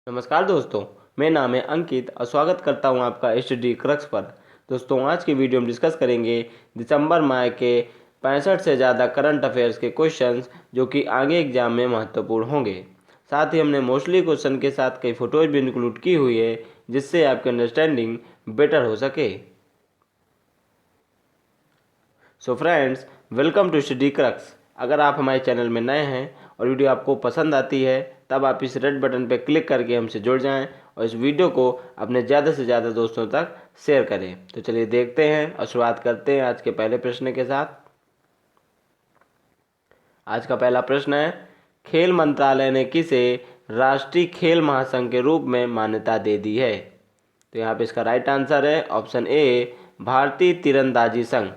नमस्कार दोस्तों, मेरा नाम है अंकित और स्वागत करता हूं आपका स्टडी क्रक्स पर। दोस्तों, आज की वीडियो में डिस्कस करेंगे दिसंबर माह के 65 से ज़्यादा करंट अफेयर्स के क्वेश्चंस जो कि आगे एग्जाम में महत्वपूर्ण होंगे। साथ ही हमने मोस्टली क्वेश्चन के साथ कई फोटोज भी इंक्लूड की हुई है जिससे आपकी अंडरस्टैंडिंग बेटर हो सके। So friends, welcome to Study Crux. अगर आप हमारे चैनल में नए हैं और वीडियो आपको पसंद आती है तब आप इस रेड बटन पर क्लिक करके हमसे जुड़ जाएं और इस वीडियो को अपने ज़्यादा से ज़्यादा दोस्तों तक शेयर करें। तो चलिए देखते हैं और शुरुआत करते हैं आज के पहले प्रश्न के साथ। आज का पहला प्रश्न है, खेल मंत्रालय ने किसे राष्ट्रीय खेल महासंघ के रूप में मान्यता दे दी है? तो यहाँ पे इसका राइट आंसर है ऑप्शन ए, भारतीय तीरंदाजी संघ।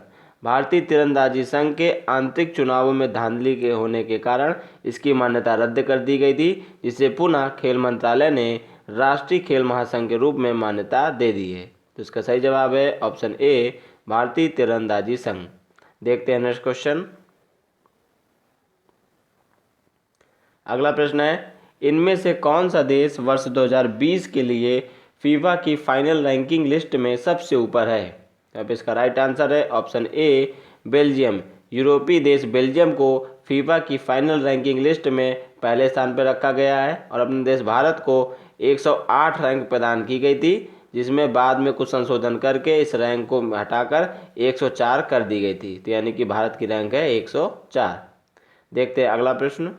भारतीय तीरंदाजी संघ के आंतरिक चुनावों में धांधली के होने के कारण इसकी मान्यता रद्द कर दी गई थी, जिसे पुनः खेल मंत्रालय ने राष्ट्रीय खेल महासंघ के रूप में मान्यता दे दी है। तो इसका सही जवाब है ऑप्शन ए, भारतीय तीरंदाजी संघ। देखते हैं नेक्स्ट क्वेश्चन। अगला प्रश्न है, इनमें से कौन सा देश वर्ष 2020 के लिए फीफा की फाइनल रैंकिंग लिस्ट में सबसे ऊपर है? अब इसका राइट आंसर है ऑप्शन ए, बेल्जियम। यूरोपीय देश बेल्जियम को फीफा की फाइनल रैंकिंग लिस्ट में पहले स्थान पर रखा गया है और अपने देश भारत को 108 रैंक प्रदान की गई थी, जिसमें बाद में कुछ संशोधन करके इस रैंक को हटाकर 104 कर दी गई थी। तो यानी कि भारत की रैंक है 104। देखते हैं अगला प्रश्न।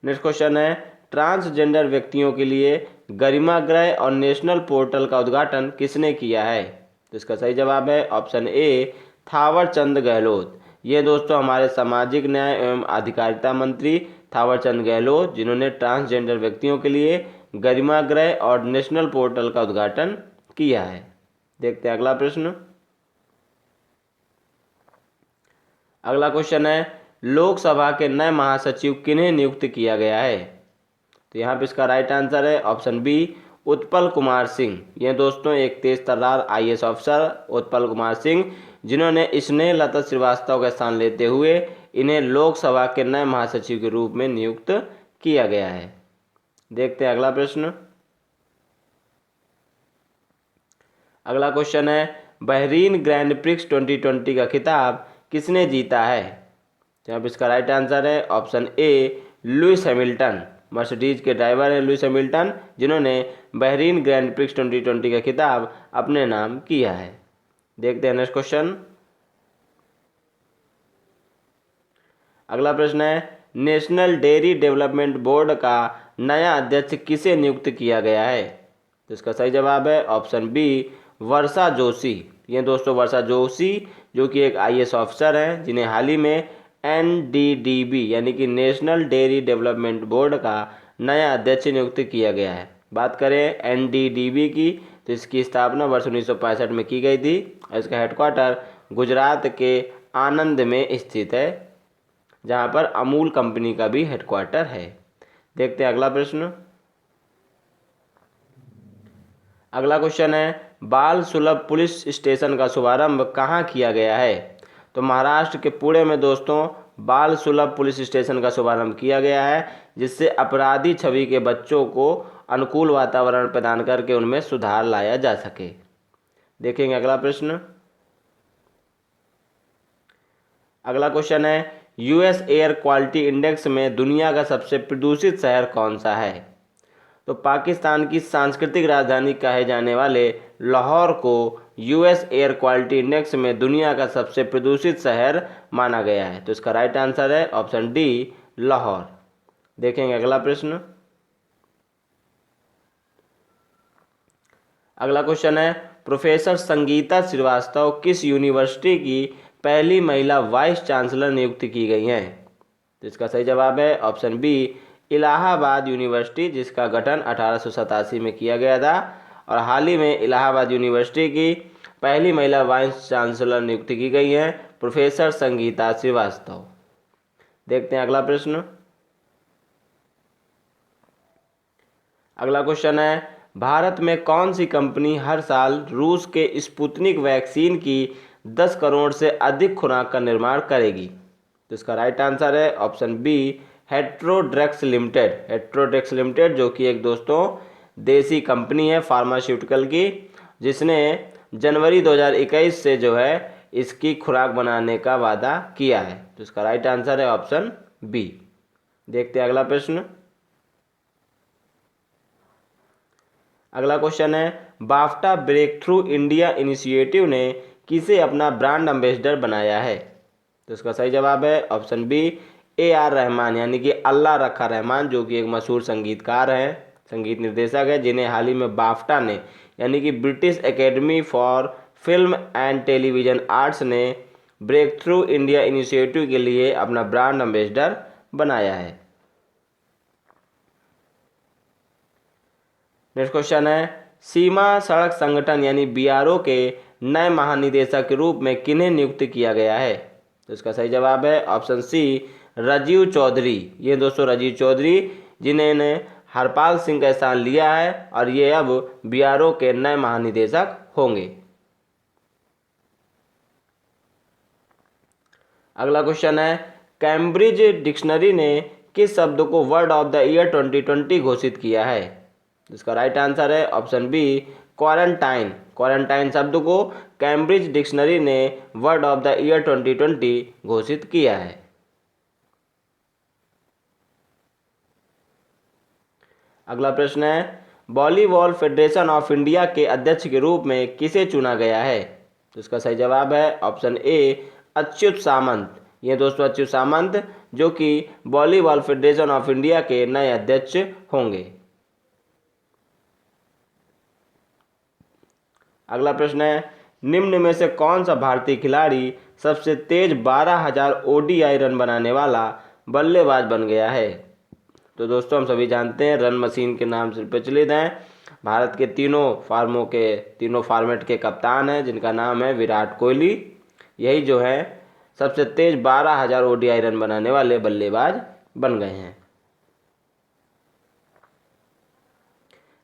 नेक्स्ट क्वेश्चन है, ट्रांसजेंडर व्यक्तियों के लिए गरिमाग्रह और नेशनल पोर्टल का उद्घाटन किसने किया है? तो इसका सही जवाब है ऑप्शन ए, थावरचंद गहलोत। ये दोस्तों हमारे सामाजिक न्याय एवं अधिकारिता मंत्री थावरचंद गहलोत, जिन्होंने ट्रांसजेंडर व्यक्तियों के लिए गरिमाग्रह और नेशनल पोर्टल का उद्घाटन किया है। देखते हैं अगला प्रश्न। अगला क्वेश्चन है, लोकसभा के नए महासचिव किन्हें नियुक्त किया गया है? तो यहाँ पे इसका राइट आंसर है ऑप्शन बी, उत्पल कुमार सिंह। ये दोस्तों एक तेज तर्रार आईएएस अफसर उत्पल कुमार सिंह, जिन्होंने स्नेहलता श्रीवास्तव का स्थान लेते हुए इन्हें लोकसभा के नए महासचिव के रूप में नियुक्त किया गया है। देखते हैं अगला प्रश्न। अगला क्वेश्चन है, बहरीन ग्रैंड प्रिक्स 2020 का खिताब किसने जीता है? यहाँ पे इसका राइट आंसर है ऑप्शन ए, लुइस हैमिल्टन। मर्सिडीज के ड्राइवर हैं लुइस हैमिल्टन, जिन्होंने बहरीन ग्रैंड प्रिक्स 2020 का खिताब अपने नाम किया है। देखते हैं नेक्स्ट क्वेश्चन। अगला प्रश्न है, नेशनल डेयरी डेवलपमेंट बोर्ड का नया अध्यक्ष किसे नियुक्त किया गया है? तो इसका सही जवाब है ऑप्शन बी, वर्षा जोशी। ये दोस्तों वर्षा जोशी जो कि एक आईएएस ऑफिसर हैं, जिन्हें हाल ही में एनडीडीबी यानी कि नेशनल डेयरी डेवलपमेंट बोर्ड का नया अध्यक्ष नियुक्त किया गया है। बात करें एनडीडीबी की तो इसकी स्थापना वर्ष 1965 में की गई थी और इसका हेडक्वार्टर गुजरात के आनंद में स्थित है, जहां पर अमूल कंपनी का भी हेडक्वार्टर है। देखते हैं अगला प्रश्न। अगला क्वेश्चन है, बाल सुलभ पुलिस स्टेशन का शुभारंभ कहाँ किया गया है? तो महाराष्ट्र के पुणे में दोस्तों बाल सुलभ पुलिस स्टेशन का शुभारंभ किया गया है, जिससे अपराधी छवि के बच्चों को अनुकूल वातावरण प्रदान करके उनमें सुधार लाया जा सके। देखेंगे अगला प्रश्न। अगला क्वेश्चन है, यूएस एयर क्वालिटी इंडेक्स में दुनिया का सबसे प्रदूषित शहर कौन सा है? तो पाकिस्तान की सांस्कृतिक राजधानी कहे जाने वाले लाहौर को यूएस एयर क्वालिटी इंडेक्स में दुनिया का सबसे प्रदूषित शहर माना गया है। तो इसका राइट आंसर है ऑप्शन डी, लाहौर। देखेंगे अगला प्रश्न। अगला क्वेश्चन है, प्रोफेसर संगीता श्रीवास्तव किस यूनिवर्सिटी की पहली महिला वाइस चांसलर नियुक्त की गई हैं? तो इसका सही जवाब है ऑप्शन बी, इलाहाबाद यूनिवर्सिटी, जिसका गठन 1887 में किया गया था और हाल ही में इलाहाबाद यूनिवर्सिटी की पहली महिला वाइस चांसलर नियुक्त की गई हैं प्रोफेसर संगीता श्रीवास्तव। देखते हैं अगला प्रश्न। अगला क्वेश्चन है, भारत में कौन सी कंपनी हर साल रूस के स्पुतनिक वैक्सीन की 10 करोड़ से अधिक खुराक का निर्माण करेगी? तो इसका राइट आंसर है ऑप्शन बी, हेट्रोड्रेक्स लिमिटेड जो कि एक दोस्तों देसी कंपनी है फार्मास्यूटिकल की, जिसने जनवरी 2021 से जो है इसकी खुराक बनाने का वादा किया है। तो इसका राइट आंसर है ऑप्शन बी। देखते हैं अगला प्रश्न। अगला क्वेश्चन है, BAFTA Breakthrough India initiative ने किसे अपना ब्रांड एम्बेसडर बनाया है? तो इसका सही जवाब है ऑप्शन बी, AR रहमान, यानी कि अल्लाह रखा रहमान, जो कि एक मशहूर संगीतकार हैं, संगीत निर्देशक है, जिन्हें हाल ही में बाफ्टा ने यानी कि British academy for film and television arts ने ब्रेक थ्रू इंडिया इनिशिएटिव के लिए अपना ब्रांड एम्बेसडर बनाया है। नेक्स्ट क्वेश्चन है, सीमा सड़क संगठन यानी BRO के नए महानिदेशक के रूप में किन्हें नियुक्त किया गया है? तो इसका सही जवाब है ऑप्शन सी, राजीव चौधरी। ये दोस्तों राजीव चौधरी, जिन्होंने हरपाल सिंह का स्थान लिया है और ये अब BRO के नए महानिदेशक होंगे। अगला क्वेश्चन है, कैम्ब्रिज डिक्शनरी ने किस शब्द को वर्ड ऑफ द ईयर 2020 घोषित किया है? इसका राइट आंसर है ऑप्शन बी, क्वारंटाइन शब्द को कैम्ब्रिज डिक्शनरी ने वर्ड ऑफ द ईयर 2020 घोषित किया है। अगला प्रश्न है, वॉलीबॉल फेडरेशन ऑफ इंडिया के अध्यक्ष के रूप में किसे चुना गया है? तो इसका सही जवाब है ऑप्शन ए, अच्युत सामंत। ये दोस्तों अच्युत सामंत, जो कि वॉलीबॉल फेडरेशन ऑफ इंडिया के नए अध्यक्ष होंगे। अगला प्रश्न है, निम्न में से कौन सा भारतीय खिलाड़ी सबसे तेज 12,000 ODI रन बनाने वाला बल्लेबाज बन गया है? तो दोस्तों हम सभी जानते हैं रन मशीन के नाम से प्रचलित हैं, भारत के तीनों फॉर्मेट के कप्तान हैं, जिनका नाम है विराट कोहली। यही जो है सबसे तेज 12,000 ODI रन बनाने वाले बल्लेबाज बन गए हैं।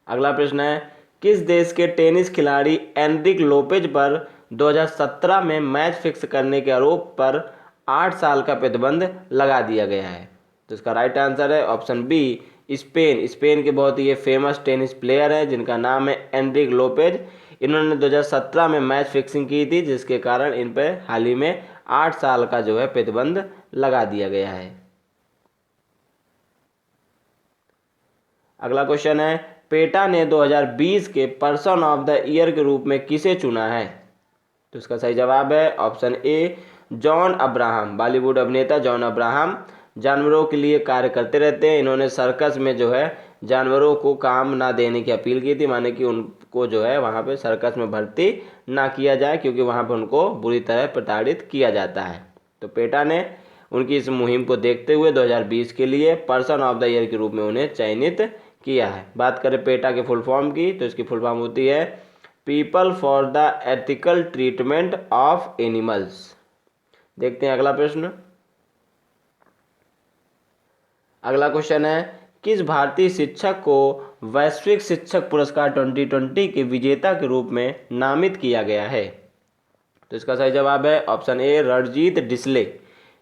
अगला प्रश्न है, किस देश के टेनिस खिलाड़ी एनरिक लोपेज पर 2017 में मैच फिक्स करने के आरोप पर 8 साल का प्रतिबंध लगा दिया गया है? तो इसका राइट आंसर है ऑप्शन बी, स्पेन के बहुत ही फेमस टेनिस प्लेयर है, जिनका नाम है एनरिक लोपेज। इन्होंने 2017 में मैच फिक्सिंग की थी, जिसके कारण इन पर हाल ही में 8 साल का जो है प्रतिबंध लगा दिया गया है। अगला क्वेश्चन है, पेटा ने 2020 के पर्सन ऑफ द ईयर के रूप में किसे चुना है? तो इसका सही जवाब है ऑप्शन ए, जॉन अब्राहम। बॉलीवुड अभिनेता जॉन अब्राहम जानवरों के लिए कार्य करते रहते हैं। इन्होंने सर्कस में जो है जानवरों को काम ना देने की अपील की थी, माने कि उनको जो है वहाँ पे सर्कस में भर्ती ना किया जाए, क्योंकि वहाँ पे उनको बुरी तरह प्रताड़ित किया जाता है। तो पेटा ने उनकी इस मुहिम को देखते हुए 2020 के लिए पर्सन ऑफ द ईयर के रूप में उन्हें चयनित किया है। बात करें पेटा के फुल फॉर्म की, तो इसकी फुल फॉर्म होती है people for the ethical treatment of animals. देखते हैं अगला प्रश्न। अगला क्वेश्चन है, किस भारतीय शिक्षक को वैश्विक शिक्षक पुरस्कार 2020 के विजेता के रूप में नामित किया गया है? तो इसका सही जवाब है ऑप्शन ए, रणजीत डिसले।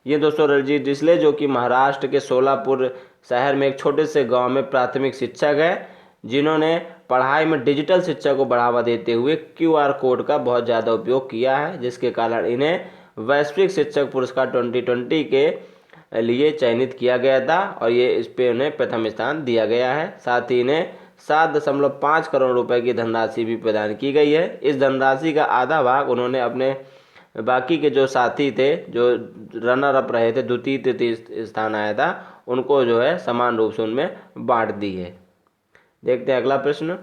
ये दोस्तों रणजीत डिसले, जो कि महाराष्ट्र के सोलापुर शहर में एक छोटे से गांव में प्राथमिक शिक्षक है, जिन्होंने पढ़ाई में डिजिटल शिक्षा को बढ़ावा देते हुए QR कोड का बहुत ज़्यादा उपयोग किया है, जिसके कारण इन्हें वैश्विक शिक्षक पुरस्कार 2020 के लिए चयनित किया गया था और ये इस पे उन्हें प्रथम स्थान दिया गया है। साथ ही इन्हें 7.5 करोड़ रुपए की धनराशि भी प्रदान की गई है। इस धनराशि का आधा भाग उन्होंने अपने बाकी के जो साथी थे, जो रनर अप रहे थे, द्वितीय तृतीय स्थान आया था, उनको जो है समान रूप से उनमें बांट दी है। देखते हैं अगला प्रश्न।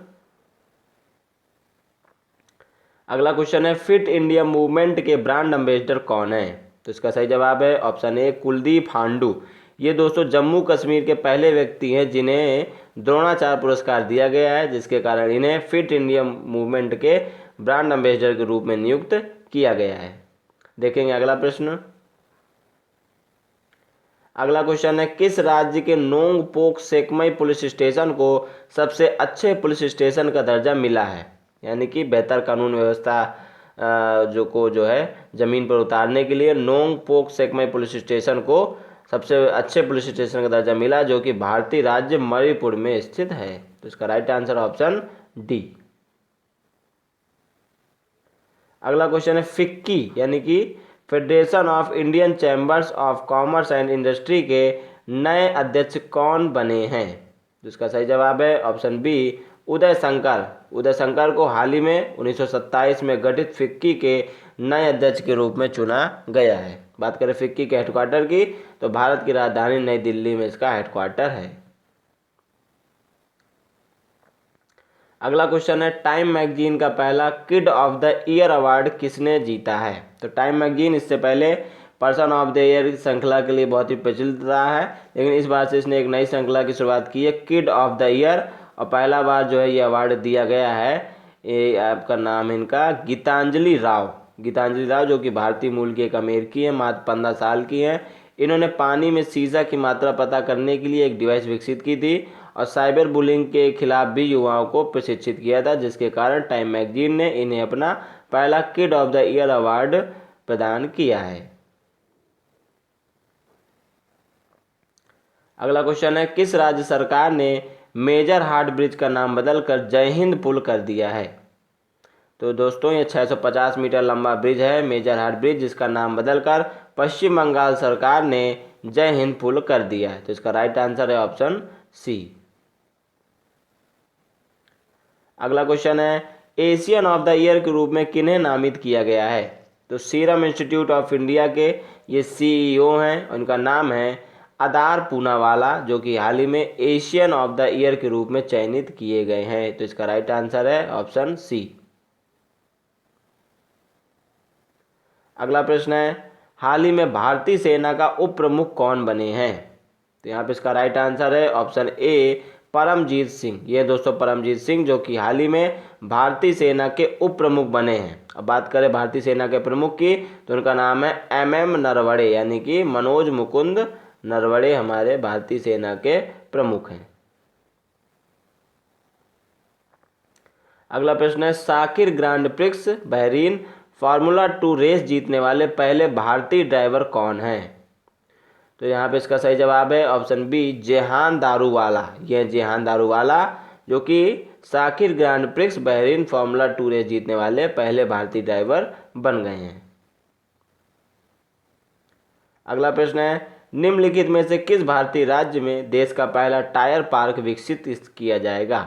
अगला क्वेश्चन है, फिट इंडिया मूवमेंट के ब्रांड एम्बेसडर कौन है? तो इसका सही जवाब है ऑप्शन ए, कुलदीप हांडू। ये दोस्तों जम्मू कश्मीर के पहले व्यक्ति हैं जिन्हें द्रोणाचार्य पुरस्कार दिया गया है, जिसके कारण इन्हें फिट इंडिया मूवमेंट के ब्रांड एम्बेसडर के रूप में नियुक्त किया गया है। देखेंगे अगला प्रश्न। अगला क्वेश्चन है, किस राज्य के नोंगपोक सेकमई पुलिस स्टेशन को सबसे अच्छे पुलिस स्टेशन का दर्जा मिला है? यानी कि बेहतर कानून व्यवस्था जो है ज़मीन पर उतारने के लिए नोंगपोक सेकमई पुलिस स्टेशन को सबसे अच्छे पुलिस स्टेशन का दर्जा मिला, जो कि भारतीय राज्य मणिपुर में स्थित है। तो इसका राइट आंसर ऑप्शन डी। अगला क्वेश्चन है फिक्की यानी कि federation of Indian chambers of commerce and industry के नए अध्यक्ष कौन बने हैं? जिसका सही जवाब है ऑप्शन बी उदय शंकर। उदय शंकर को हाल ही में 1927 में गठित फिक्की के नए अध्यक्ष के रूप में चुना गया है। बात करें फिक्की के हेडक्वार्टर की, तो भारत की राजधानी नई दिल्ली में इसका हेडक्वार्टर है। अगला क्वेश्चन है टाइम मैगजीन का पहला kid of the year award किसने जीता है? तो टाइम मैगजीन इससे पहले पर्सन ऑफ द ईयर श्रृंखला के लिए बहुत ही प्रचलित रहा है, लेकिन इस बार से इसने एक नई श्रृंखला की शुरुआत की है, किड ऑफ द ईयर। और पहला बार जो है ये अवार्ड दिया गया है, ये आपका नाम है इनका गीतांजलि राव। गीतांजलि राव जो कि भारतीय मूल की एक अमेरिकी है, मात्र 15 साल की हैं। इन्होंने पानी में सीसा की मात्रा पता करने के लिए एक डिवाइस विकसित की थी और साइबर बुलिंग के खिलाफ भी युवाओं को प्रशिक्षित किया था, जिसके कारण टाइम मैगजीन ने इन्हें अपना पहला kid of the year award प्रदान किया है। अगला क्वेश्चन है किस राज्य सरकार ने मेजर हाट ब्रिज का नाम बदलकर जय हिंद पुल कर दिया है? तो दोस्तों ये 650 मीटर लंबा ब्रिज है मेजर हाट ब्रिज, जिसका नाम बदलकर पश्चिम बंगाल सरकार ने जय हिंद पुल कर दिया है। तो इसका राइट आंसर है ऑप्शन सी। अगला क्वेश्चन है एशियन ऑफ द ईयर के रूप में किन्हें नामित किया गया है? तो सीरम इंस्टीट्यूट ऑफ इंडिया के ये सीईओ हैं, उनका नाम है अदार पूनावाला, जो कि हाल ही में एशियन ऑफ द ईयर के रूप में चयनित किए गए हैं। तो इसका राइट आंसर है ऑप्शन सी। अगला प्रश्न है हाल ही में भारतीय सेना का उप प्रमुख कौन बने हैं? तो यहाँ पे इसका राइट आंसर है ऑप्शन ए परमजीत सिंह। ये दोस्तों परमजीत सिंह जो कि हाल ही में भारतीय सेना के उप प्रमुख बने हैं। अब बात करें भारतीय सेना के प्रमुख की, तो उनका नाम है MM नरवणे यानी कि मनोज मुकुंद नरवणे हमारे भारतीय सेना के प्रमुख हैं। अगला प्रश्न है Sakhir Grand Prix Bahrain Formula 2 race जीतने वाले पहले भारतीय ड्राइवर कौन हैं? तो यहाँ पे इसका सही जवाब है ऑप्शन बी जेहान दारूवाला। यह जेहान दारूवाला जो कि Sakhir Grand Prix Bahrain Formula 2 race जीतने वाले पहले भारतीय ड्राइवर बन गए हैं। अगला प्रश्न है निम्नलिखित में से किस भारतीय राज्य में देश का पहला टायर पार्क विकसित किया जाएगा?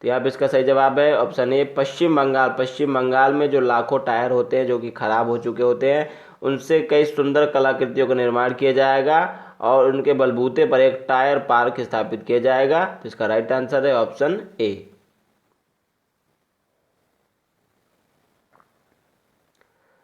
तो यहाँ पे इसका सही जवाब है ऑप्शन ए पश्चिम बंगाल। पश्चिम बंगाल में जो लाखों टायर होते हैं जो कि खराब हो चुके होते हैं, उनसे कई सुंदर कलाकृतियों का निर्माण किया जाएगा और उनके बलबूते पर एक टायर पार्क स्थापित किया जाएगा। तो इसका राइट आंसर है ऑप्शन ए।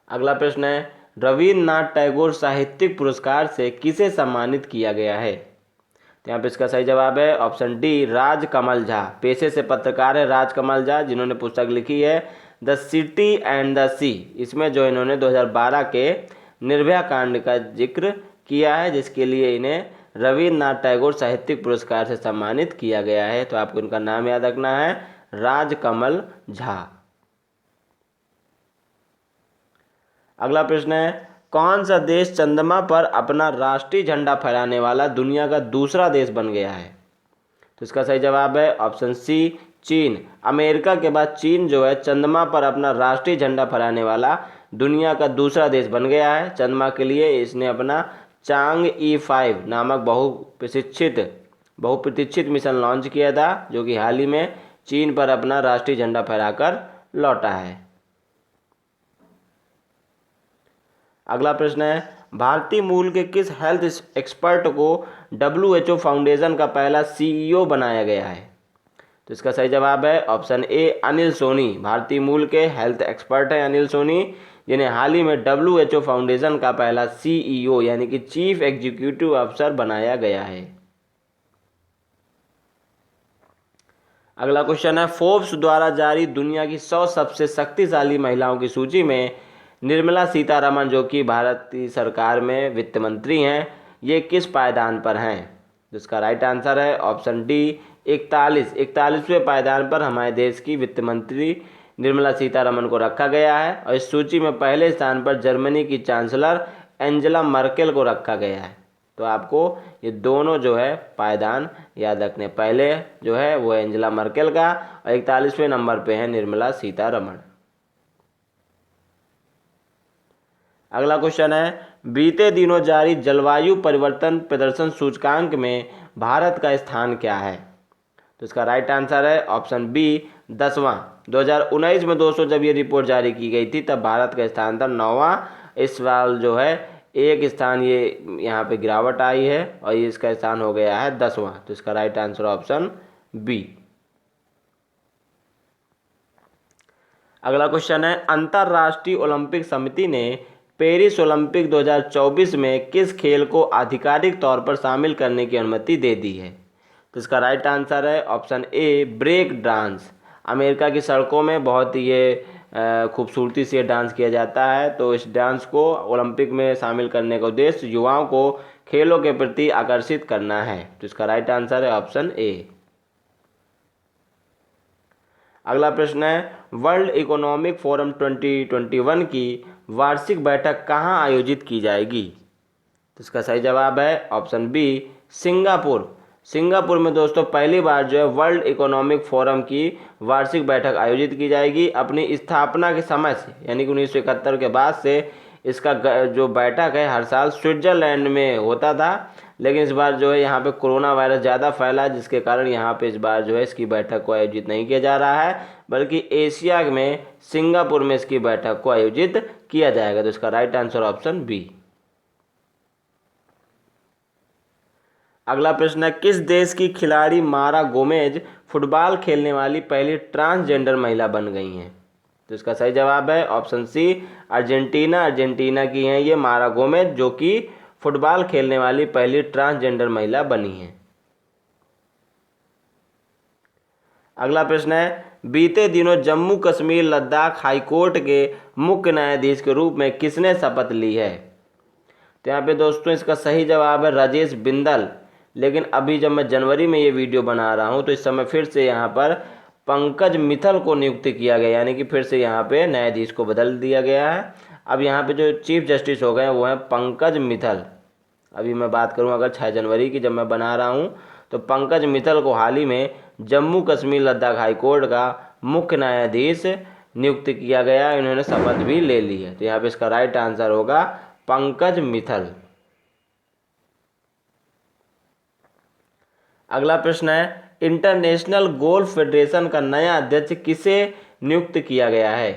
अगला प्रश्न है रविन्द्रनाथ टैगोर साहित्यिक पुरस्कार से किसे सम्मानित किया गया है? तो यहाँ पे इसका सही जवाब है ऑप्शन डी राजकमल झा। पेशे से पत्रकार है राजकमल झा, जिन्होंने पुस्तक लिखी है द सिटी एंड द सी। इसमें जो इन्होंने 2012 के निर्भया कांड का जिक्र किया है, जिसके लिए इन्हें रविन्द्रनाथ टैगोर साहित्यिक पुरस्कार से सम्मानित किया गया है। तो आपको इनका नाम याद रखना है राजकमल झा। अगला प्रश्न है कौन सा देश चंद्रमा पर अपना राष्ट्रीय झंडा फहराने वाला दुनिया का दूसरा देश बन गया है? तो इसका सही जवाब है ऑप्शन सी चीन। अमेरिका के बाद चीन जो है चंद्रमा पर अपना राष्ट्रीय झंडा फहराने वाला दुनिया का दूसरा देश बन गया है। चंद्रमा के लिए इसने अपना चांग-ई 5 नामक बहुप्रतीक्षित मिशन लॉन्च किया था, जो कि हाल ही में चीन पर अपना राष्ट्रीय झंडा फहराकर लौटा है। अगला प्रश्न है भारतीय मूल के किस हेल्थ एक्सपर्ट को WHO फाउंडेशन का पहला CEO बनाया गया है? तो इसका सही जवाब है ऑप्शन ए अनिल सोनी। भारतीय मूल के हेल्थ एक्सपर्ट हैं अनिल सोनी, जिन्हें हाल ही में WHO फाउंडेशन का पहला CEO यानी कि चीफ एग्जीक्यूटिव ऑफिसर बनाया गया है। अगला क्वेश्चन है फोर्ब्स द्वारा जारी दुनिया की 100 सबसे शक्तिशाली महिलाओं की सूची में निर्मला सीतारमण जो कि भारतीय सरकार में वित्त मंत्री हैं, ये किस पायदान पर हैं? जिसका राइट आंसर है ऑप्शन डी 41वें पायदान पर हमारे देश की वित्त मंत्री निर्मला सीतारमण को रखा गया है। और इस सूची में पहले स्थान पर जर्मनी की चांसलर एंजेला मर्केल को रखा गया है। तो आपको ये दोनों जो है पायदान याद रखने। पहले जो है वो एंजेला मर्केल का और 41वें नंबर पे है निर्मला सीतारमण। अगला क्वेश्चन है, बीते दिनों जारी जलवायु परिवर्तन प्रदर्शन सूचकांक में भारत का स्थान क्या है? तो इसका राइट आंसर है ऑप्शन बी 10वां। 2019 में दोस्तों जब ये रिपोर्ट जारी की गई थी तब भारत का स्थान था 9वां। इस साल जो है एक स्थान ये यहाँ पे गिरावट आई है और ये इसका स्थान हो गया है 10वां। तो इसका राइट आंसर ऑप्शन बी। अगला क्वेश्चन है, अंतर्राष्ट्रीय ओलंपिक समिति ने पेरिस ओलंपिक 2024 में किस खेल को आधिकारिक तौर पर शामिल करने की अनुमति दे दी है? तो इसका राइट आंसर है option A break dance. America की सड़कों में बहुत ही ये खूबसूरती से डांस किया जाता है, तो इस डांस को ओलंपिक में शामिल करने का उद्देश्य युवाओं को खेलों के प्रति आकर्षित करना है। तो इसका राइट आंसर है ऑप्शन ए। अगला प्रश्न है, वर्ल्ड इकोनॉमिक फोरम 2021 की वार्षिक बैठक कहाँ आयोजित की जाएगी? तो इसका सही जवाब है ऑप्शन बी सिंगापुर। सिंगापुर में दोस्तों पहली बार जो है वर्ल्ड इकोनॉमिक फोरम की वार्षिक बैठक आयोजित की जाएगी। अपनी स्थापना के समय से यानी कि 1971 के बाद से इसका जो बैठक है हर साल स्विट्जरलैंड में होता था, लेकिन इस बार जो है यहाँ पे कोरोना वायरस ज़्यादा फैला जिसके कारण यहाँ पे इस बार जो है इसकी बैठक को आयोजित नहीं किया जा रहा है, बल्कि एशिया में सिंगापुर में इसकी बैठक को आयोजित किया जाएगा। तो इसका राइट आंसर ऑप्शन बी। अगला प्रश्न है, किस देश की खिलाड़ी मारा गोमेज फुटबॉल खेलने वाली पहली ट्रांसजेंडर महिला बन गई हैं? तो इसका सही जवाब है ऑप्शन सी अर्जेंटीना। अर्जेंटीना की हैं ये मारा गोमेज, जो कि फुटबॉल खेलने वाली पहली ट्रांसजेंडर महिला बनी हैं। अगला प्रश्न है, बीते दिनों जम्मू कश्मीर लद्दाख हाईकोर्ट के मुख्य न्यायाधीश के रूप में किसने शपथ ली है? तो यहाँ पे दोस्तों इसका सही जवाब है राजेश बिंदल। लेकिन अभी जब मैं जनवरी में ये वीडियो बना रहा हूँ तो इस समय फिर से यहाँ पर पंकज मित्तल को नियुक्त किया गया, यानी कि फिर से यहाँ पे न्यायाधीश को बदल दिया गया है। अब यहाँ पे जो चीफ जस्टिस हो गए हैं वो हैं पंकज मित्तल। अभी मैं बात करूँ अगर 6 जनवरी की जब मैं बना रहा हूँ तो पंकज मित्तल को हाल ही में जम्मू कश्मीर लद्दाख हाईकोर्ट का मुख्य न्यायाधीश नियुक्त किया गया। इन्होंने शपथ भी ले ली है। तो यहाँ पे इसका राइट आंसर होगा पंकज मित्तल। अगला प्रश्न है, इंटरनेशनल गोल्फ फेडरेशन का नया अध्यक्ष किसे नियुक्त किया गया है?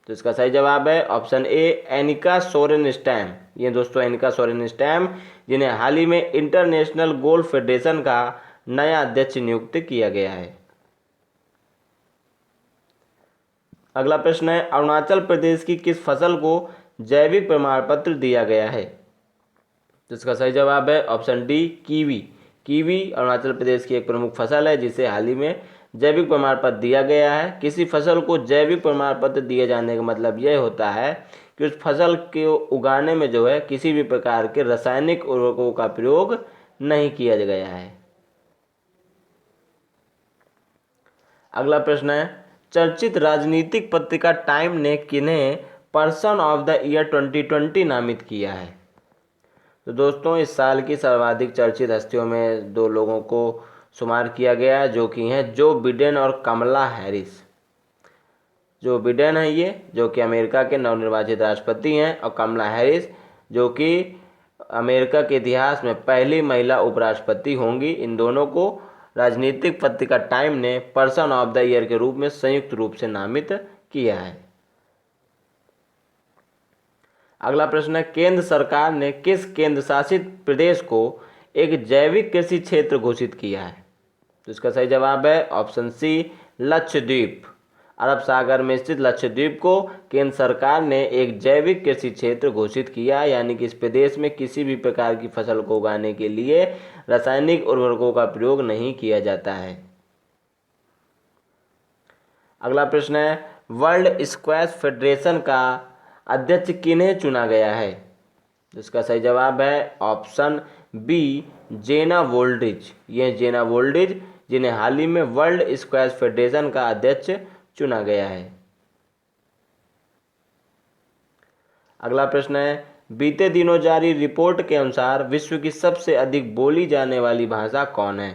तो इसका सही जवाब है ऑप्शन ए एनिका सोरेनस्टैम। ये दोस्तों एनिका सोरेनस्टैम जिन्हें हाल ही में इंटरनेशनल गोल्फ फेडरेशन का नया अध्यक्ष नियुक्त किया गया है। अगला प्रश्न है, अरुणाचल प्रदेश की किस फसल को जैविक प्रमाण पत्र दिया गया है? तो इसका सही जवाब है option D kiwi. Kiwi Arunachal Pradesh की एक प्रमुख फसल है जिसे हाल ही में जैविक प्रमाण पत्र दिया गया है। किसी फसल को जैविक प्रमाण पत्र दिए जाने का मतलब यह होता है कि उस फसल को उगाने में जो है किसी भी प्रकार के रासायनिक उर्वरकों का प्रयोग नहीं किया गया है। अगला प्रश्न है, चर्चित राजनीतिक पत्रिका टाइम ने किन्हें पर्सन ऑफ द ईयर 2020 नामित किया है? तो दोस्तों इस साल की सर्वाधिक चर्चित हस्तियों में 2 लोगों को शुमार किया गया है, जो कि हैं जो बिडेन और कमला हैरिस। जो बिडेन है ये जो कि अमेरिका के नवनिर्वाचित राष्ट्रपति हैं, और कमला हैरिस जो कि अमेरिका के इतिहास में पहली महिला उपराष्ट्रपति होंगी। इन दोनों को राजनीतिक पत्रिका टाइम ने पर्सन ऑफ द ईयर के रूप में संयुक्त रूप से नामित किया है। अगला प्रश्न है, केंद्र सरकार ने किस केंद्र शासित प्रदेश को एक जैविक कृषि क्षेत्र घोषित किया है? तो इसका सही जवाब है ऑप्शन सी लक्षद्वीप। अरब सागर में स्थित लक्षद्वीप को केंद्र सरकार ने एक जैविक कृषि क्षेत्र घोषित किया, यानी कि इस प्रदेश में किसी भी प्रकार की फसल को उगाने के लिए रासायनिक उर्वरकों का प्रयोग नहीं किया जाता है। अगला प्रश्न है, वर्ल्ड स्क्वैश फेडरेशन का अध्यक्ष किन्हें चुना गया है? इसका सही जवाब है ऑप्शन बी जेना वोल्डिज। ये जेना वोल्डिज जिन्हें हाल ही में वर्ल्ड स्क्वैश फेडरेशन का अध्यक्ष चुना गया है। अगला प्रश्न है, बीते दिनों जारी रिपोर्ट के अनुसार विश्व की सबसे अधिक बोली जाने वाली भाषा कौन है?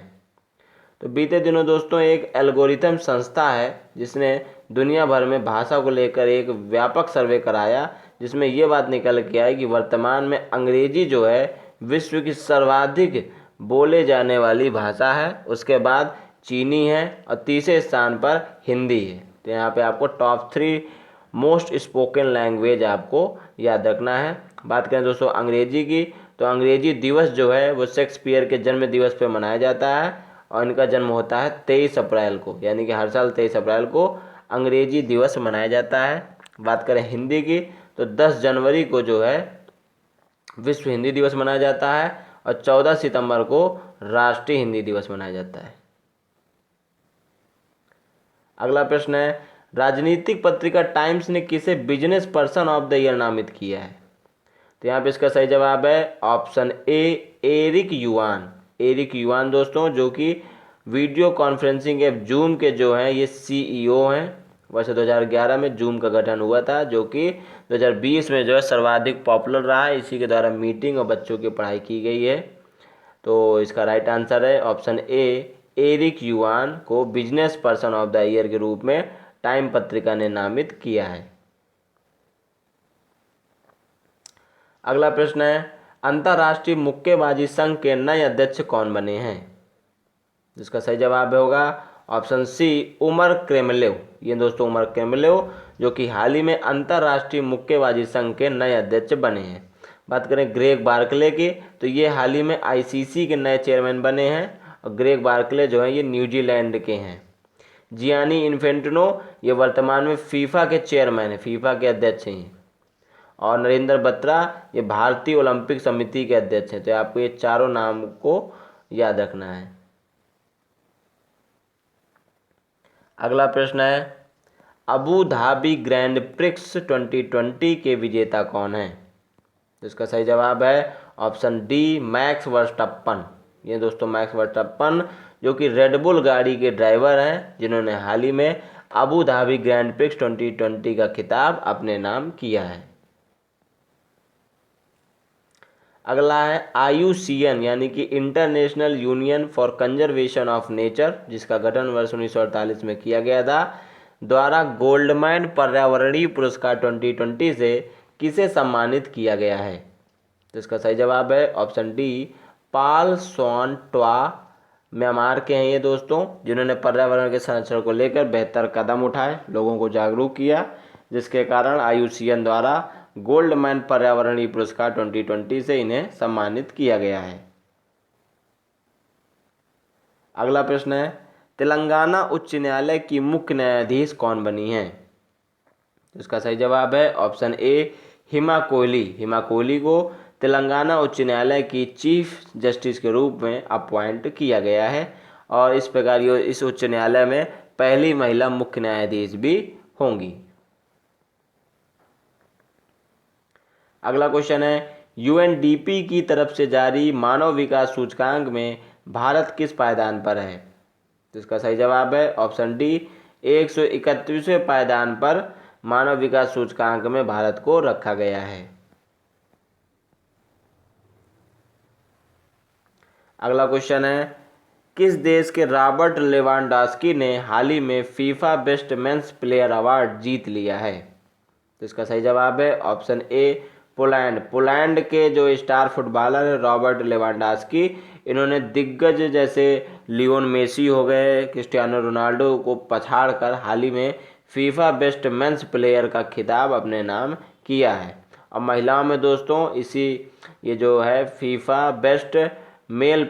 तो बीते दिनों दोस्तों एक एल्गोरिथम संस्था है जिसने दुनिया भर में भाषा को लेकर एक व्यापक सर्वे कराया, जिसमें ये बात निकल के आई कि वर्तमान में अंग्रेजी जो है विश्व की सर्वाधिक बोले जाने वाली भाषा है। उसके बाद चीनी है और तीसरे स्थान पर हिंदी है। तो यहाँ पे आपको टॉप 3 मोस्ट स्पोकन लैंग्वेज आपको याद रखना है। बात करें दोस्तों अंग्रेजी की, तो अंग्रेजी दिवस जो है वो शेक्सपियर के जन्म दिवस पर मनाया जाता है और इनका जन्म होता है 23 अप्रैल को, यानी कि हर साल 23 अप्रैल को अंग्रेजी दिवस मनाया जाता है। बात करें हिंदी की, तो 10 जनवरी को जो है विश्व हिंदी दिवस मनाया जाता है और 14 सितंबर को राष्ट्रीय हिंदी दिवस मनाया जाता है। अगला प्रश्न है, राजनीतिक पत्रिका टाइम्स ने किसे business person of the year नामित किया है? तो यहाँ पे इसका सही जवाब है option A, Eric Yuan. Eric Yuan दोस्तों जो कि वीडियो कॉन्फ्रेंसिंग ऐप जूम के जो हैं ये सीईओ हैं। वैसे 2011 में जूम का गठन हुआ था, जो कि 2020 में जो है सर्वाधिक पॉपुलर रहा है। इसी के द्वारा मीटिंग और बच्चों की पढ़ाई की गई है। तो इसका राइट आंसर है ऑप्शन ए, एरिक युआन को business person of the year के रूप में टाइम पत्रिका ने नामित किया है। अगला प्रश्न है, अंतर्राष्ट्रीय मुक्केबाजी संघ के नए अध्यक्ष कौन बने हैं? जिसका सही जवाब होगा ऑप्शन सी, उमर क्रेमलेव। ये दोस्तों उमर क्रेमलेव जो कि हाल ही में अंतर्राष्ट्रीय मुक्केबाजी संघ के नए अध्यक्ष बने हैं। बात करें ग्रेग बार्कले की, तो ये हाल ही में आईसीसी के नए चेयरमैन बने हैं और ग्रेग बार्कले जो हैं ये न्यूजीलैंड के हैं। जियानी इन्फेंटिनो ये वर्तमान में फीफा के चेयरमैन हैं, फीफा के अध्यक्ष हैं। और नरेंद्र बत्रा ये भारतीय ओलंपिक समिति के अध्यक्ष हैं। तो आपको ये चारों नाम को याद रखना है। अगला प्रश्न है, अबू धाबी ग्रैंड प्रिक्स 2020 के विजेता कौन है? तो इसका सही जवाब है ऑप्शन डी, मैक्स वर्स्टप्पन। ये दोस्तों मैक्स वर्स्टप्पन जो कि रेडबुल गाड़ी के ड्राइवर हैं, जिन्होंने हाल ही में अबू धाबी ग्रैंड प्रिक्स 2020 का खिताब अपने नाम किया है। अगला है IUCN यानी कि international union for conservation of nature, जिसका गठन वर्ष 1948 में किया गया था, द्वारा गोल्डमैन पर्यावरणीय पुरस्कार 2020 से किसे सम्मानित किया गया है? तो इसका सही जवाब है ऑप्शन डी, पाल स्वान ट्वा। म्यांमार के हैं ये दोस्तों, जिन्होंने पर्यावरण के संरक्षण को लेकर बेहतर कदम उठाए, लोगों को जागरूक किया, जिसके कारण IUCN द्वारा गोल्डमैन पर्यावरणीय पुरस्कार 2020 से इन्हें सम्मानित किया गया है। अगला प्रश्न है, तेलंगाना उच्च न्यायालय की मुख्य न्यायाधीश कौन बनी है? इसका सही जवाब है ऑप्शन ए, हिमा कोहली। हिमा कोहली को तेलंगाना उच्च न्यायालय की चीफ जस्टिस के रूप में अपॉइंट किया गया है और इस प्रकार ये इस उच्च न्यायालय में पहली महिला मुख्य न्यायाधीश भी होंगी। अगला क्वेश्चन है, UNDP की तरफ से जारी मानव विकास सूचकांक में भारत किस पायदान पर है? तो इसका सही जवाब है ऑप्शन डी, 131वें पायदान पर मानव विकास सूचकांक में भारत को रखा गया है। अगला क्वेश्चन है, किस देश के रॉबर्ट लेवांडोव्स्की ने हाल ही में FIFA best men's player award जीत लिया है? तो इसका सही जवाब है ऑप्शन ए, पोलैंड। पोलैंड के जो स्टार फुटबॉलर है रॉबर्ट लेवांडोव्स्की, इन्होंने दिग्गज जैसे लियोन मेसी हो गए, क्रिस्टियानो रोनाल्डो को पछाड़कर हाल ही में फीफा बेस्ट मेंस प्लेयर का खिताब अपने नाम किया है। और महिलाओं में दोस्तों ये जो है फीफा बेस्ट फीमेल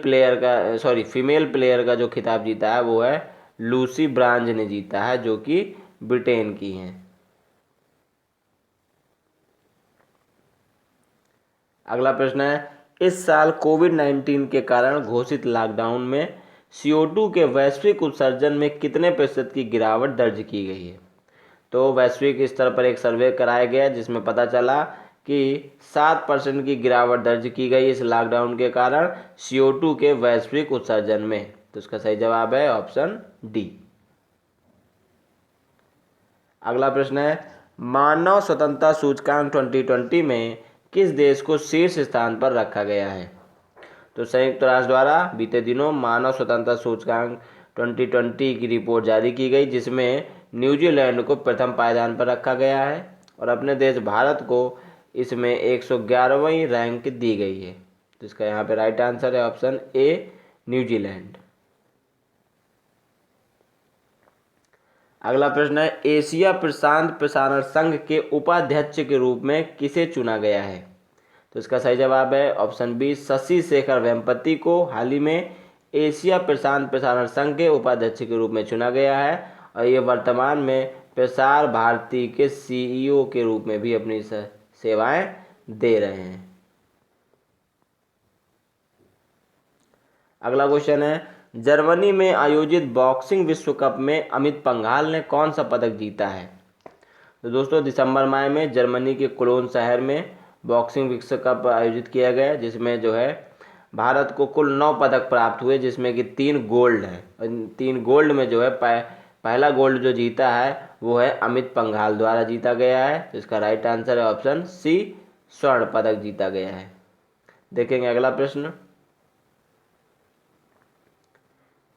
प्लेयर का जो खिताब जीता है वो है लूसी ब्रांज ने जीता है, जो कि ब्रिटेन की हैं। अगला प्रश्न है, इस साल कोविड-19 के कारण घोषित लॉकडाउन में CO2 के वैश्विक उत्सर्जन में कितने प्रतिशत की गिरावट दर्ज की गई है? तो वैश्विक स्तर पर एक सर्वे कराया गया जिसमें पता चला कि 7% की गिरावट दर्ज की गई इस लॉकडाउन के कारण CO2 के वैश्विक उत्सर्जन में। तो इसका सही जवाब है ऑप्शन डी। अगला प्रश्न है, मानव स्वतंत्रता सूचकांक 2020 में किस देश को शीर्ष स्थान पर रखा गया है? तो संयुक्त राष्ट्र द्वारा बीते दिनों मानव स्वतंत्रता सूचकांक 2020 की रिपोर्ट जारी की गई, जिसमें न्यूजीलैंड को प्रथम पायदान पर रखा गया है और अपने देश भारत को इसमें 111वीं रैंक दी गई है। तो इसका यहाँ पे राइट आंसर है ऑप्शन ए, न्यूजीलैंड। अगला प्रश्न है, एशिया प्रशांत प्रसारण संघ के उपाध्यक्ष के रूप में किसे चुना गया है? तो इसका सही जवाब है ऑप्शन बी, शशि शेखर वेम्पति को हाल ही में एशिया प्रशांत प्रसारण संघ के उपाध्यक्ष के रूप में चुना गया है और ये वर्तमान में प्रसार भारती के सीईओ के रूप में भी अपनी सेवाएं दे रहे हैं। अगला क्वेश्चन है, जर्मनी में आयोजित बॉक्सिंग विश्व कप में अमित पंघाल ने कौन सा पदक जीता है? तो दोस्तों दिसंबर माह में जर्मनी के कोलोन शहर में बॉक्सिंग विश्व कप आयोजित किया गया, जिसमें जो है भारत को कुल 9 पदक प्राप्त हुए, जिसमें कि 3 गोल्ड है। 3 गोल्ड में जो है पहला गोल्ड जो जीता है वो है अमित पंघाल द्वारा जीता गया है। तो इसका राइट आंसर है ऑप्शन सी, स्वर्ण पदक जीता गया है। देखेंगे अगला प्रश्न,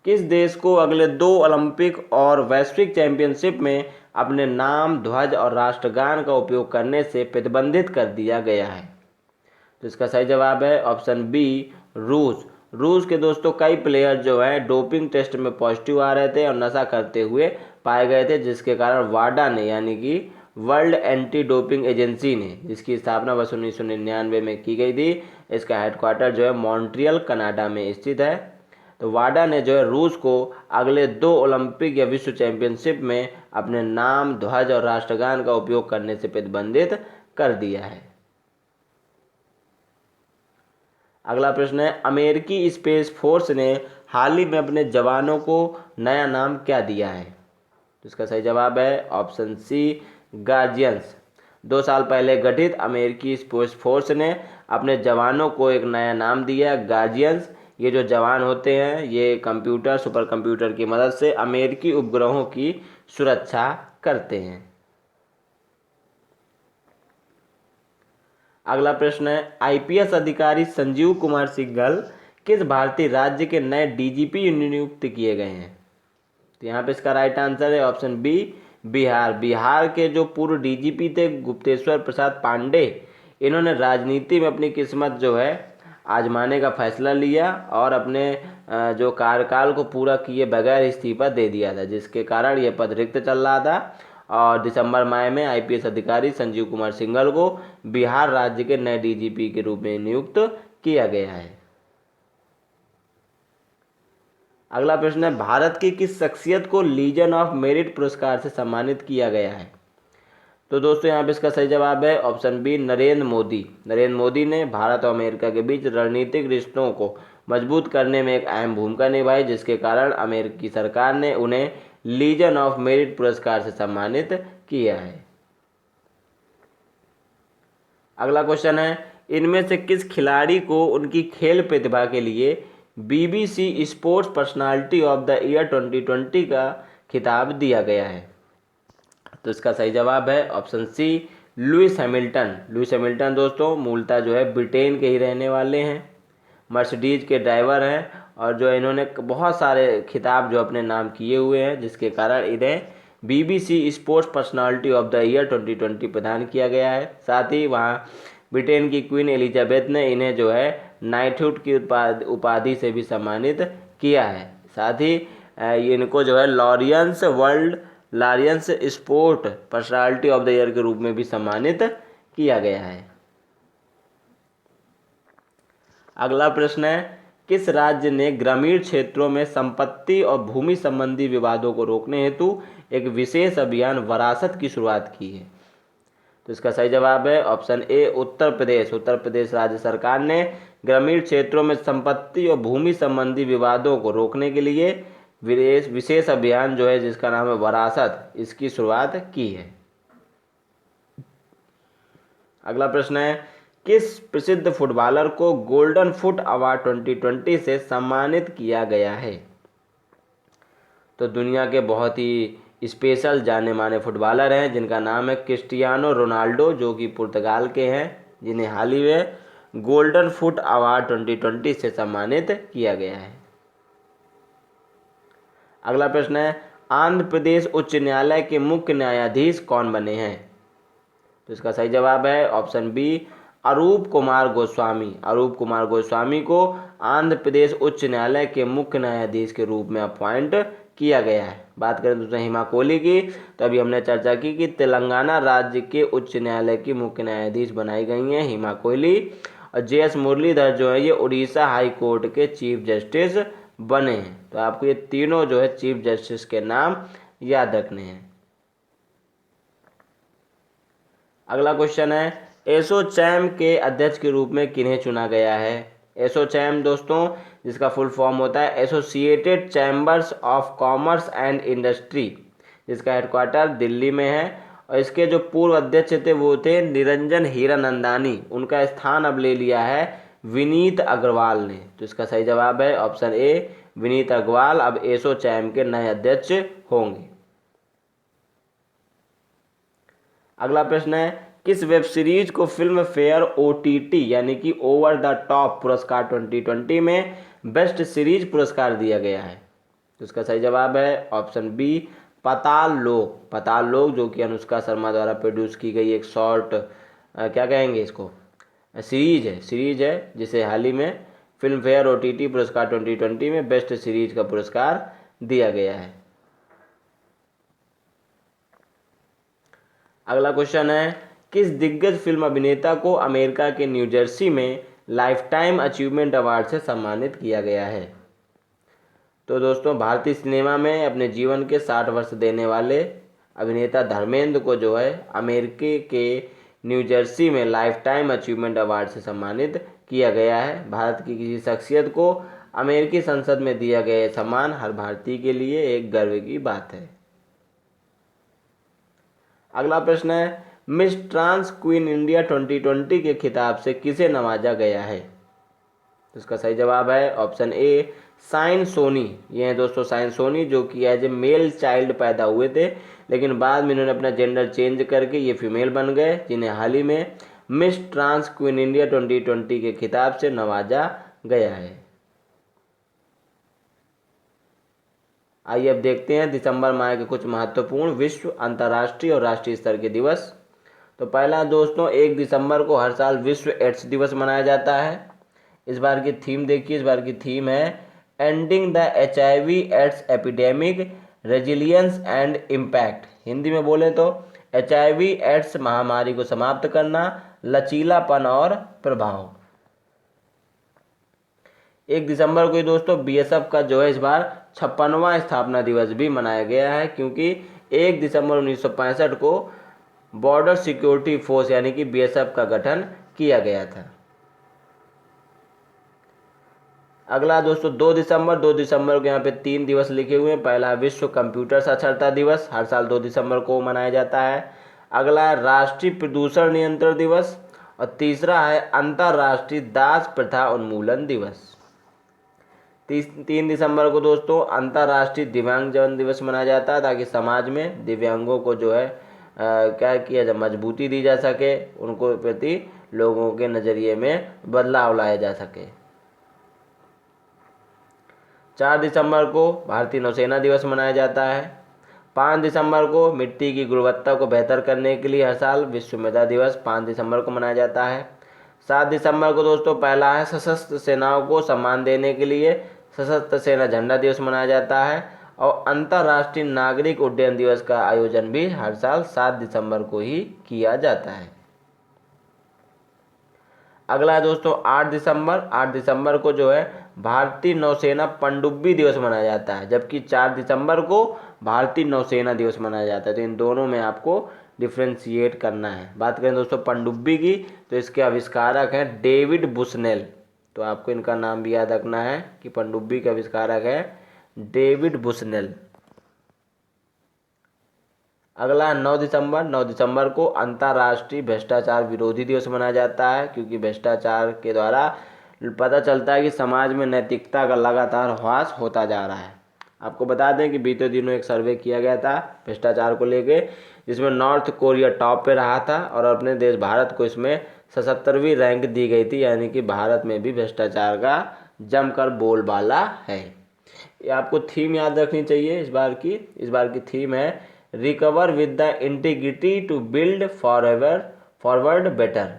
किस देश को अगले 2 ओलंपिक और वैश्विक चैंपियनशिप में अपने नाम, ध्वज और राष्ट्रगान का उपयोग करने से प्रतिबंधित कर दिया गया है? तो इसका सही जवाब है ऑप्शन बी, रूस। रूस के दोस्तों कई प्लेयर जो हैं डोपिंग टेस्ट में पॉजिटिव आ रहे थे और नशा करते हुए पाए गए थे, जिसके कारण वाडा ने यानी कि वर्ल्ड एंटी डोपिंग एजेंसी ने, जिसकी स्थापना वर्ष 1999 में की गई थी, इसका हेडक्वार्टर जो है मॉन्ट्रियल कनाडा में स्थित है। तो वाडा ने जो है रूस को अगले 2 ओलंपिक या विश्व चैंपियनशिप में अपने नाम, ध्वज और राष्ट्रगान का उपयोग करने से प्रतिबंधित कर दिया है। अगला प्रश्न है, अमेरिकी स्पेस फोर्स ने हाल ही में अपने जवानों को नया नाम क्या दिया है? तो इसका सही जवाब है ऑप्शन सी, गार्जियंस। 2 साल पहले गठित अमेरिकी स्पेस फोर्स ने अपने जवानों को एक नया नाम दिया, गार्जियंस। ये जो जवान होते हैं ये कंप्यूटर, सुपर कंप्यूटर की मदद से अमेरिकी उपग्रहों की सुरक्षा करते हैं। अगला प्रश्न है, आईपीएस अधिकारी संजीव कुमार सिंघल किस भारतीय राज्य के नए डीजीपी नियुक्त किए गए हैं? तो यहाँ पे इसका राइट आंसर है ऑप्शन बी, बिहार। बिहार के जो पूर्व डीजीपी थे गुप्तेश्वर प्रसाद पांडे, इन्होंने राजनीति में अपनी किस्मत जो है आजमाने का फैसला लिया और अपने जो कार्यकाल को पूरा किए बगैर इस्तीफा दे दिया था, जिसके कारण यह पद रिक्त चल रहा था और दिसंबर माह में आईपीएस अधिकारी संजीव कुमार सिंघल को बिहार राज्य के नए डीजीपी के रूप में नियुक्त किया गया है। अगला प्रश्न है, भारत की किस शख्सियत को लीजन ऑफ मेरिट पुरस्कार से सम्मानित किया गया है? तो दोस्तों यहाँ पे इसका सही जवाब है ऑप्शन बी, नरेंद्र मोदी। नरेंद्र मोदी ने भारत और अमेरिका के बीच रणनीतिक रिश्तों को मजबूत करने में एक अहम भूमिका निभाई, जिसके कारण अमेरिकी सरकार ने उन्हें लीजन ऑफ मेरिट पुरस्कार से सम्मानित किया है। अगला क्वेश्चन है, इनमें से किस खिलाड़ी को उनकी खेल प्रतिभा के लिए BBC sports personality of the year 2020 का खिताब दिया गया है? तो इसका सही जवाब है option C, Lewis Hamilton. Lewis Hamilton दोस्तों मूलतः जो है ब्रिटेन के ही रहने वाले हैं, मर्सिडीज के ड्राइवर हैं और जो इन्होंने बहुत सारे खिताब जो अपने नाम किए हुए हैं, जिसके कारण इन्हें BBC sports personality of the year 2020 प्रदान किया गया है। साथ ही वहाँ ब्रिटेन की क्वीन एलिजाबेथ ने इन्हें जो है नाइटहुड की उपाधि से भी सम्मानित किया है। साथ ही इनको जो है Laureus sport personality of the year के रूप में भी सम्मानित किया गया है। अगला प्रश्न है, किस राज्य ने ग्रामीण क्षेत्रों में संपत्ति और भूमि संबंधी विवादों को रोकने हेतु एक विशेष अभियान वरासत की शुरुआत की है? तो इसका सही जवाब है ऑप्शन ए, उत्तर प्रदेश। उत्तर प्रदेश राज्य सरकार ने ग्रामीण क्षेत्रों में संपत्ति और भूमि संबंधी विवादों को रोकने के लिए विशेष अभियान जो है जिसका नाम है वरासत, इसकी शुरुआत की है। अगला प्रश्न है, किस प्रसिद्ध फुटबॉलर को गोल्डन फुट अवार्ड 2020 से सम्मानित किया गया है? तो दुनिया के बहुत ही स्पेशल जाने माने फुटबॉलर हैं जिनका नाम है क्रिस्टियानो रोनाल्डो, जो कि पुर्तगाल के हैं। जिन्हें हाल ही में गोल्डन फुट अवार्ड 2020 से सम्मानित किया गया है। अगला प्रश्न है, आंध्र प्रदेश उच्च न्यायालय के मुख्य न्यायाधीश कौन बने हैं? तो इसका सही जवाब है ऑप्शन बी, अरूप कुमार गोस्वामी। अरूप कुमार गोस्वामी को आंध्र प्रदेश उच्च न्यायालय के मुख्य न्यायाधीश के रूप में अपॉइंट किया गया है। बात करें दोस्तों हिमा कोहली की, तो अभी हमने चर्चा की कि तेलंगाना राज्य के उच्च न्यायालय की मुख्य न्यायाधीश बनाई गई हैं हिमा कोहली, और जे.एस. मुरलीधर जो है ये उड़ीसा हाई कोर्ट के चीफ जस्टिस बने हैं। तो आपको ये तीनों जो है चीफ जस्टिस के नाम याद रखने हैं। अगला क्वेश्चन है, एसोचैम के अध्यक्ष के रूप में किन्हें चुना गया है? एसोचैम दोस्तों जिसका फुल फॉर्म होता है associated chambers of commerce and industry, जिसका हेडक्वार्टर दिल्ली में है, और इसके जो पूर्व अध्यक्ष थे वो थे निरंजन हीरानंदानी। उनका स्थान अब ले लिया है विनीत अग्रवाल ने। तो इसका सही जवाब है ऑप्शन ए, विनीत अग्रवाल अब एसोचैम के नए अध्यक्ष होंगे। अगला प्रश्न है, किस वेब सीरीज को फिल्म फेयर OTT यानी कि ओवर द टॉप पुरस्कार 2020 में बेस्ट सीरीज पुरस्कार दिया गया है? तो इसका सही जवाब है ऑप्शन बी, पाताल लोक। पाताल लोक जो कि अनुष्का शर्मा द्वारा प्रोड्यूस की गई एक शॉर्ट क्या कहेंगे इसको, सीरीज है जिसे हाल ही में फिल्म फेयर OTT पुरस्कार 2020 में बेस्ट सीरीज का पुरस्कार दिया गया है। अगला क्वेश्चन है, किस दिग्गज फिल्म अभिनेता को अमेरिका के न्यू जर्सी में लाइफ टाइम अचीवमेंट अवार्ड से सम्मानित किया गया है? तो दोस्तों भारतीय सिनेमा में अपने जीवन के 60 वर्ष देने वाले अभिनेता धर्मेंद्र को जो है अमेरिका के न्यू जर्सी में लाइफ टाइम अचीवमेंट अवार्ड से सम्मानित किया गया है। भारत की किसी शख्सियत को अमेरिकी संसद में दिया गया सम्मान हर भारतीय के लिए एक गर्व की बात है। अगला प्रश्न है, मिस ट्रांस क्वीन इंडिया 2020 के खिताब से किसे नवाजा गया है? तो इसका सही जवाब है ऑप्शन ए, साइन सोनी। ये हैं दोस्तों साइन सोनी जो कि एज ए मेल चाइल्ड पैदा हुए थे, लेकिन बाद में इन्होंने अपना जेंडर चेंज करके ये फीमेल बन गए, जिन्हें हाल ही में मिस ट्रांस क्वीन इंडिया 2020 के खिताब से नवाजा गया है। आइए अब देखते हैं दिसंबर माह के कुछ महत्वपूर्ण विश्व, अंतर्राष्ट्रीय और राष्ट्रीय स्तर के दिवस। तो पहला दोस्तों 1 दिसंबर को हर साल विश्व एड्स दिवस मनाया जाता है। इस बार की थीम देखिए, इस बार की थीम है ending the HIV AIDS epidemic resilience and impact. Hindi में बोले तो HIV एड्स महामारी को समाप्त करना, लचीलापन और प्रभाव। 1 दिसंबर को ही दोस्तों BSF का जो है इस बार 56वां स्थापना दिवस भी मनाया गया है, क्योंकि 1 दिसंबर 1965 को बॉर्डर सिक्योरिटी फोर्स यानी कि BSF का गठन किया गया था। अगला दोस्तों 2 दिसंबर को यहाँ पे 3 दिवस लिखे हुए हैं। पहला विश्व कंप्यूटर साक्षरता दिवस, हर साल 2 दिसंबर को मनाया जाता है। अगला है राष्ट्रीय प्रदूषण नियंत्रण दिवस, और तीसरा है अंतर्राष्ट्रीय दास प्रथा उन्मूलन दिवस। 3 दिसंबर को दोस्तों अंतर्राष्ट्रीय दिव्यांगजन दिवस मनाया जाता है, ताकि समाज में दिव्यांगों को जो है क्या किया जाए, मजबूती दी जा सके, उनको प्रति लोगों के नज़रिए में बदलाव लाया जा सके। 4 दिसंबर को भारतीय नौसेना दिवस मनाया जाता है। 5 दिसंबर को मिट्टी की गुणवत्ता को बेहतर करने के लिए हर साल विश्व मृदा दिवस 5 दिसंबर को मनाया जाता है। 7 दिसंबर को दोस्तों पहला है सशस्त्र सेनाओं को सम्मान देने के लिए सशस्त्र सेना झंडा दिवस मनाया जाता है, और अंतर्राष्ट्रीय नागरिक उड्डयन दिवस का आयोजन भी हर साल 7 दिसंबर को ही किया जाता है। अगला है दोस्तों 8 दिसंबर को जो है भारतीय नौसेना पनडुब्बी दिवस मनाया जाता है, जबकि 4 दिसंबर को भारतीय नौसेना दिवस मनाया जाता है। तो इन दोनों में आपको डिफ्रेंशिएट करना है। बात करें दोस्तों पनडुब्बी की, तो इसके आविष्कारक हैं डेविड बुसनेल। तो आपको इनका नाम भी याद रखना है कि पनडुब्बी के आविष्कारक हैं डेविड बुसनेल। अगला 9 दिसंबर को अंतर्राष्ट्रीय भ्रष्टाचार विरोधी दिवस मनाया जाता है, क्योंकि भ्रष्टाचार के द्वारा पता चलता है कि समाज में नैतिकता का लगातार ह्रास होता जा रहा है। आपको बता दें कि बीते दिनों एक सर्वे किया गया था भ्रष्टाचार को लेके, जिसमें नॉर्थ कोरिया टॉप पे रहा था और अपने देश भारत को इसमें 77वीं रैंक दी गई थी, यानी कि भारत में भी भ्रष्टाचार का जमकर बोलबाला है। ये आपको थीम याद रखनी चाहिए इस बार की थीम है recover with the integrity to build forward better.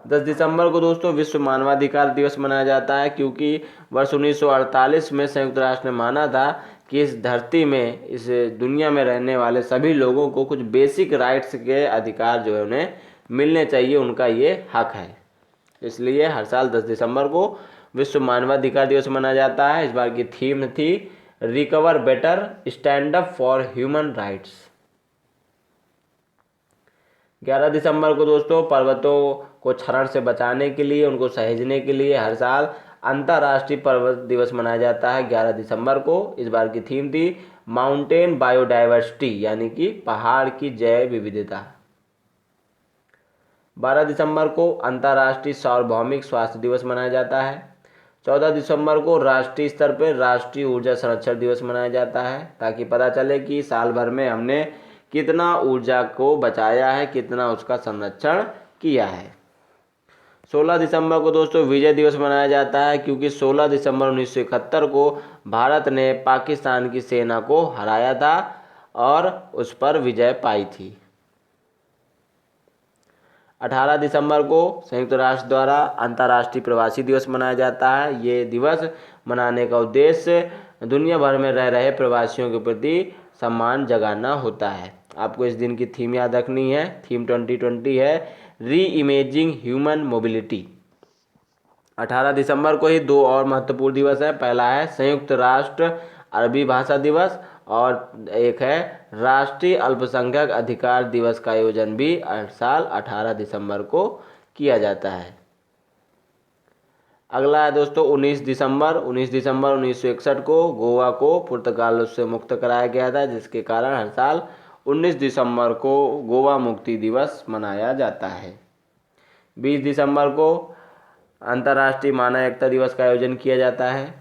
10 दिसंबर को दोस्तों विश्व मानवाधिकार दिवस मनाया जाता है, क्योंकि वर्ष 1948 में संयुक्त राष्ट्र ने माना था कि इस धरती में, इस दुनिया में रहने वाले सभी लोगों को कुछ बेसिक राइट्स के अधिकार जो है उन्हें मिलने चाहिए, उनका ये हक है। इसलिए हर साल 10 दिसंबर को विश्व मानवाधिकार दिवस मनाया जाता है। इस बार की थीम थी recover better, stand up for human rights. 11 दिसंबर को दोस्तों पर्वतों को क्षरण से बचाने के लिए, उनको सहेजने के लिए हर साल अंतर्राष्ट्रीय पर्वत दिवस मनाया जाता है 11 दिसंबर को। इस बार की थीम थी माउंटेन बायोडाइवर्सिटी, यानी कि पहाड़ की जैव विविधता। 12 दिसंबर को अंतर्राष्ट्रीय सार्वभौमिक स्वास्थ्य दिवस मनाया जाता है। 14 दिसंबर को राष्ट्रीय स्तर पर राष्ट्रीय ऊर्जा संरक्षण दिवस मनाया जाता है, ताकि पता चले कि साल भर में हमने कितना ऊर्जा को बचाया है, कितना उसका संरक्षण किया है। 16 दिसंबर को दोस्तों विजय दिवस मनाया जाता है, क्योंकि 16 दिसंबर 1971 को भारत ने पाकिस्तान की सेना को हराया था और उस पर विजय पाई थी। 18 दिसंबर को संयुक्त राष्ट्र द्वारा अंतर्राष्ट्रीय प्रवासी दिवस मनाया जाता है। ये दिवस मनाने का उद्देश्य दुनिया भर में रह रहे प्रवासियों के प्रति सम्मान जगाना होता है। आपको इस दिन की थीम याद रखनी है। थीम 2020 है री इमेजिंग ह्यूमन मोबिलिटी। 18 दिसंबर को ही दो और महत्वपूर्ण दिवस है। पहला है संयुक्त राष्ट्र अरबी भाषा दिवस और एक है राष्ट्रीय अल्पसंख्यक अधिकार दिवस का आयोजन भी हर साल 18 दिसंबर को किया जाता है। अगला है दोस्तों 19 दिसंबर 1961 को गोवा को पुर्तगाल से मुक्त कराया गया था, जिसके कारण हर साल 19 दिसंबर को गोवा मुक्ति दिवस मनाया जाता है। 20 दिसंबर को अंतर्राष्ट्रीय मानव एकता दिवस का आयोजन किया जाता है।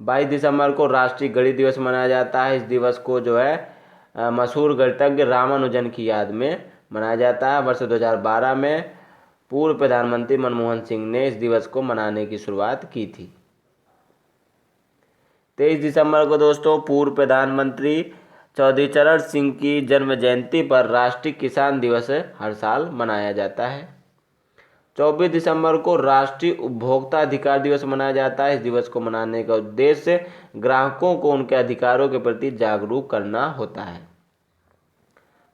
22 दिसंबर को राष्ट्रीय गणित दिवस मनाया जाता है। इस दिवस को जो है मशहूर गणितज्ञ रामानुजन की याद में मनाया जाता है। वर्ष 2012 में पूर्व प्रधानमंत्री मनमोहन सिंह ने इस दिवस को मनाने की शुरुआत की थी। 23 दिसंबर को दोस्तों पूर्व प्रधानमंत्री चौधरी चरण सिंह की जन्म जयंती पर राष्ट्रीय किसान दिवस हर साल मनाया जाता है। 24 दिसंबर को राष्ट्रीय उपभोक्ता अधिकार दिवस मनाया जाता है। इस दिवस को मनाने का उद्देश्य ग्राहकों को उनके अधिकारों के प्रति जागरूक करना होता है।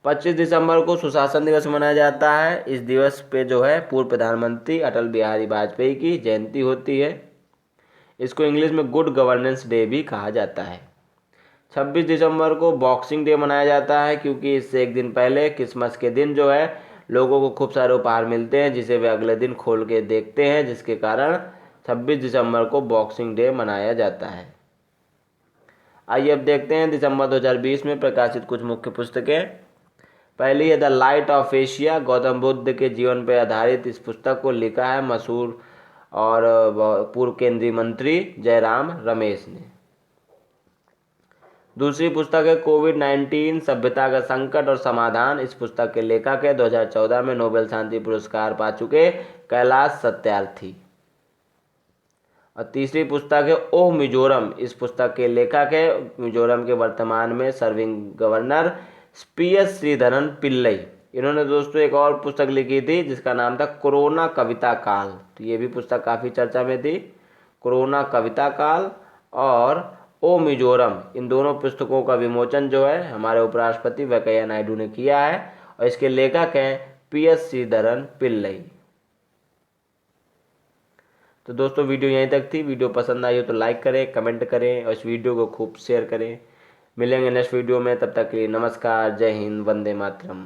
25 दिसंबर को सुशासन दिवस मनाया जाता है। इस दिवस पे जो है पूर्व प्रधानमंत्री अटल बिहारी वाजपेयी की जयंती होती है। इसको इंग्लिश में गुड गवर्नेंस डे भी कहा जाता है। 26 दिसंबर को बॉक्सिंग डे मनाया जाता है, क्योंकि इससे एक दिन पहले क्रिसमस के दिन जो है लोगों को खूब सारे उपहार मिलते हैं, जिसे वे अगले दिन खोल के देखते हैं, जिसके कारण 26 दिसंबर को बॉक्सिंग डे मनाया जाता है। आइए अब देखते हैं दिसंबर 2020 में प्रकाशित कुछ मुख्य पुस्तकें। पहली है the light of Asia, Gautam Buddha के जीवन पर आधारित। इस पुस्तक को लिखा है मशहूर और पूर्व केंद्रीय मंत्री जयराम रमेश ने। दूसरी पुस्तक है कोविड-19 सभ्यता का संकट और समाधान। इस पुस्तक के लेखक है 2014 में नोबेल शांति पुरस्कार पा चुके कैलाश सत्यार्थी। और तीसरी पुस्तक है ओह मिजोरम। इस पुस्तक के लेखक है मिजोरम के वर्तमान में serving governor PS Sreedharan Pillai. इन्होंने दोस्तों एक और पुस्तक लिखी थी जिसका नाम था कोरोना कविता काल, तो ये भी पुस्तक काफ़ी चर्चा में थी। कोरोना कविता काल और ओ मिजोरम, इन दोनों पुस्तकों का विमोचन जो है हमारे उपराष्ट्रपति वेंकैया नायडू ने किया है और इसके लेखक हैं PS श्रीधरन पिल्लई। तो दोस्तों वीडियो यहीं तक थी। वीडियो पसंद आई हो तो लाइक करें, कमेंट करें और इस वीडियो को खूब शेयर करें। मिलेंगे नेक्स्ट वीडियो में, तब तक के लिए नमस्कार, जय हिंद, वंदे मातरम।